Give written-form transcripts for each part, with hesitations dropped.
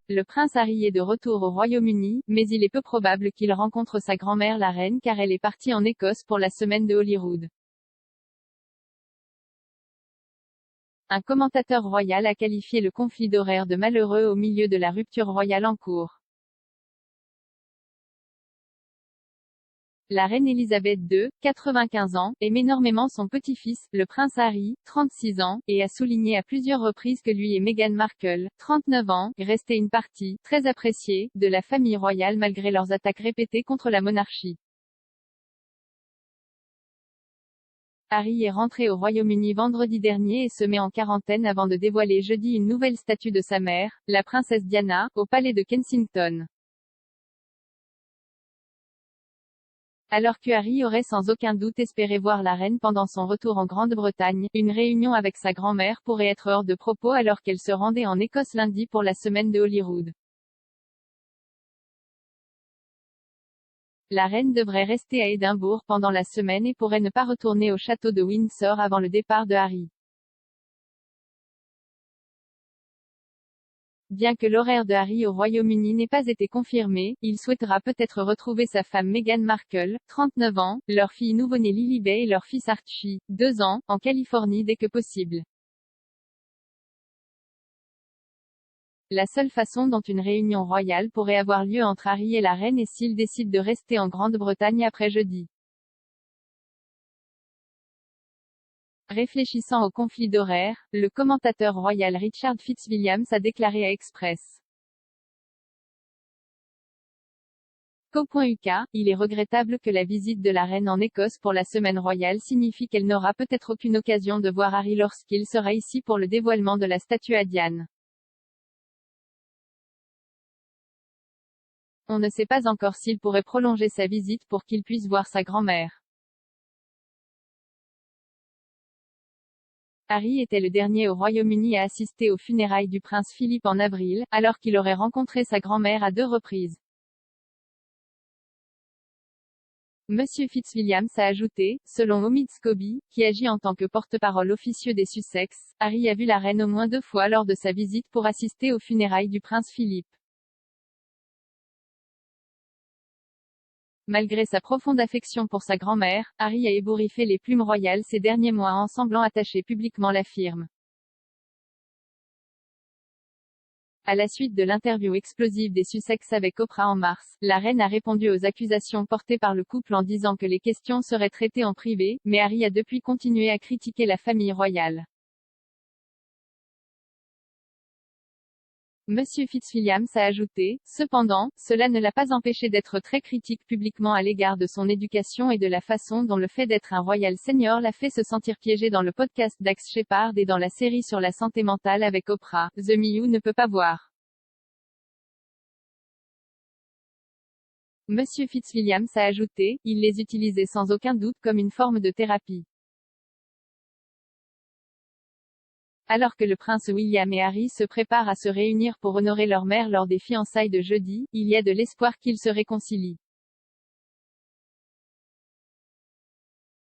le prince Harry est de retour au Royaume-Uni, mais il est peu probable qu'il rencontre sa grand-mère la reine car elle est partie en Écosse pour la semaine de Holyrood. Un commentateur royal a qualifié le conflit d'horaire de malheureux au milieu de la rupture royale en cours. La reine Elisabeth II, 95 ans, aime énormément son petit-fils, le prince Harry, 36 ans, et a souligné à plusieurs reprises que lui et Meghan Markle, 39 ans, restaient une partie, très appréciée, de la famille royale malgré leurs attaques répétées contre la monarchie. Harry est rentré au Royaume-Uni vendredi dernier et se met en quarantaine avant de dévoiler jeudi une nouvelle statue de sa mère, la princesse Diana, au palais de Kensington. Alors que Harry aurait sans aucun doute espéré voir la reine pendant son retour en Grande-Bretagne, une réunion avec sa grand-mère pourrait être hors de propos alors qu'elle se rendait en Écosse lundi pour la semaine de Holyrood. La reine devrait rester à Édimbourg pendant la semaine et pourrait ne pas retourner au château de Windsor avant le départ de Harry. Bien que l'horaire de Harry au Royaume-Uni n'ait pas été confirmé, il souhaitera peut-être retrouver sa femme Meghan Markle, 39 ans, leur fille nouveau-née Lilibet et leur fils Archie, 2 ans, en Californie dès que possible. La seule façon dont une réunion royale pourrait avoir lieu entre Harry et la reine est s'il décide de rester en Grande-Bretagne après jeudi. Réfléchissant au conflit d'horaire, le commentateur royal Richard Fitzwilliams a déclaré à Express. Co.uk, il est regrettable que la visite de la reine en Écosse pour la semaine royale signifie qu'elle n'aura peut-être aucune occasion de voir Harry lorsqu'il sera ici pour le dévoilement de la statue à Diane. On ne sait pas encore s'il pourrait prolonger sa visite pour qu'il puisse voir sa grand-mère. Harry était le dernier au Royaume-Uni à assister aux funérailles du prince Philippe en avril, alors qu'il aurait rencontré sa grand-mère à 2 reprises. Monsieur Fitzwilliams a ajouté, selon Omid Scobie, qui agit en tant que porte-parole officieux des Sussex, Harry a vu la reine au moins 2 fois lors de sa visite pour assister aux funérailles du prince Philippe. Malgré sa profonde affection pour sa grand-mère, Harry a ébouriffé les plumes royales ces derniers mois en semblant attacher publiquement la firme. À la suite de l'interview explosive des Sussex avec Oprah en mars, la reine a répondu aux accusations portées par le couple en disant que les questions seraient traitées en privé, mais Harry a depuis continué à critiquer la famille royale. Monsieur Fitzwilliams a ajouté, cependant, cela ne l'a pas empêché d'être très critique publiquement à l'égard de son éducation et de la façon dont le fait d'être un royal senior l'a fait se sentir piégé dans le podcast Dax Shepard et dans la série sur la santé mentale avec Oprah, The Me You ne peut pas voir. Monsieur Fitzwilliams a ajouté, il les utilisait sans aucun doute comme une forme de thérapie. Alors que le prince William et Harry se préparent à se réunir pour honorer leur mère lors des fiançailles de jeudi, il y a de l'espoir qu'ils se réconcilient.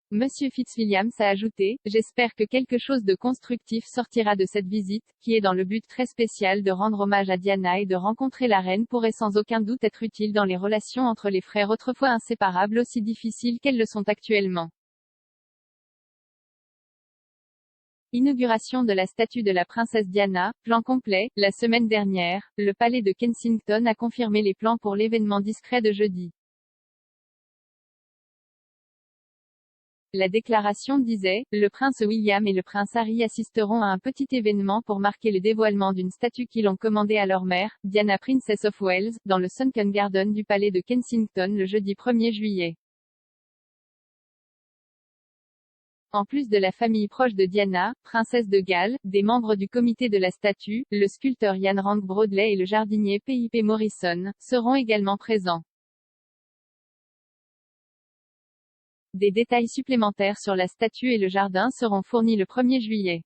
Monsieur Fitzwilliams a ajouté, j'espère que quelque chose de constructif sortira de cette visite, qui est dans le but très spécial de rendre hommage à Diana et de rencontrer la reine pourrait sans aucun doute être utile dans les relations entre les frères autrefois inséparables aussi difficiles qu'elles le sont actuellement. Inauguration de la statue de la princesse Diana, plan complet, la semaine dernière, le palais de Kensington a confirmé les plans pour l'événement discret de jeudi. La déclaration disait, le prince William et le prince Harry assisteront à un petit événement pour marquer le dévoilement d'une statue qu'ils ont commandée à leur mère, Diana Princess of Wales, dans le Sunken Garden du palais de Kensington le jeudi 1er juillet. En plus de la famille proche de Diana, princesse de Galles, des membres du comité de la statue, le sculpteur Ian Rank Broadley et le jardinier P.I.P. Morrison, seront également présents. Des détails supplémentaires sur la statue et le jardin seront fournis le 1er juillet.